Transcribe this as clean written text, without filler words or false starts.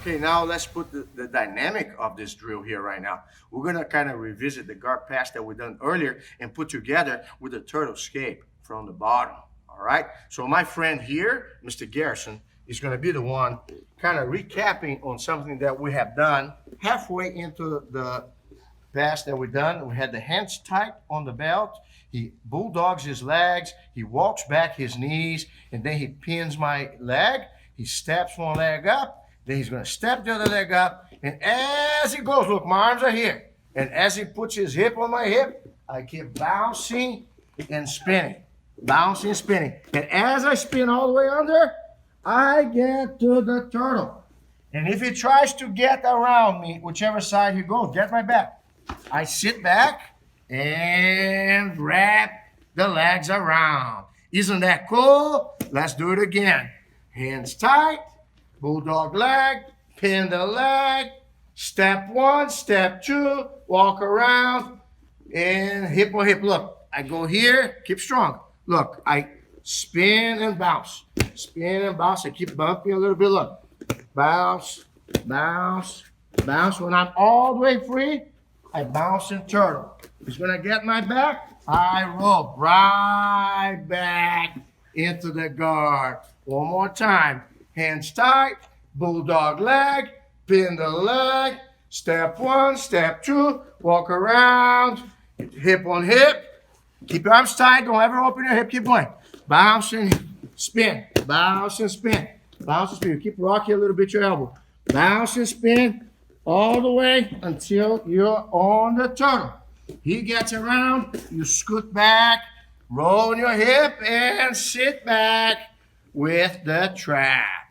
Okay, now let's put the dynamic of this drill here right now. We're gonna kind of revisit the guard pass that we done earlier and put together with the turtle escape from the bottom. All right. So my friend here, Mr. Garrison, is gonna be the one kind of recapping on something that we have done halfway into the pass that we done. We had the hands tight on the belt. He bulldogs his legs. He walks back his knees, and then he pins my leg. He steps one leg up. Then he's going to step the other leg up. And as he goes, look, my arms are here. And as he puts his hip on my hip, I keep bouncing and spinning. Bouncing and spinning. And as I spin all the way under, I get to the turtle. And if he tries to get around me, whichever side he goes, get my back. I sit back and wrap the legs around. Isn't that cool? Let's do it again. Hands tight. Bulldog leg, pin the leg, step one, step two, walk around, and hip on hip. Look, I go here, keep strong. Look, I spin and bounce. Spin and bounce. I keep bumping a little bit. Look, bounce, bounce, bounce. When I'm all the way free, I bounce and turtle. He's gonna get my back. I roll right back into the guard. One more time. Hands tight, bulldog leg, pin the leg, step one, step two, walk around, hip on hip, keep your arms tight, don't ever open your hip, keep going. Bounce and spin, bounce and spin, bounce and spin. You keep rocking a little bit your elbow. Bounce and spin all the way until you're on the turtle. He gets around, you scoot back, roll your hip, and sit back with the trap.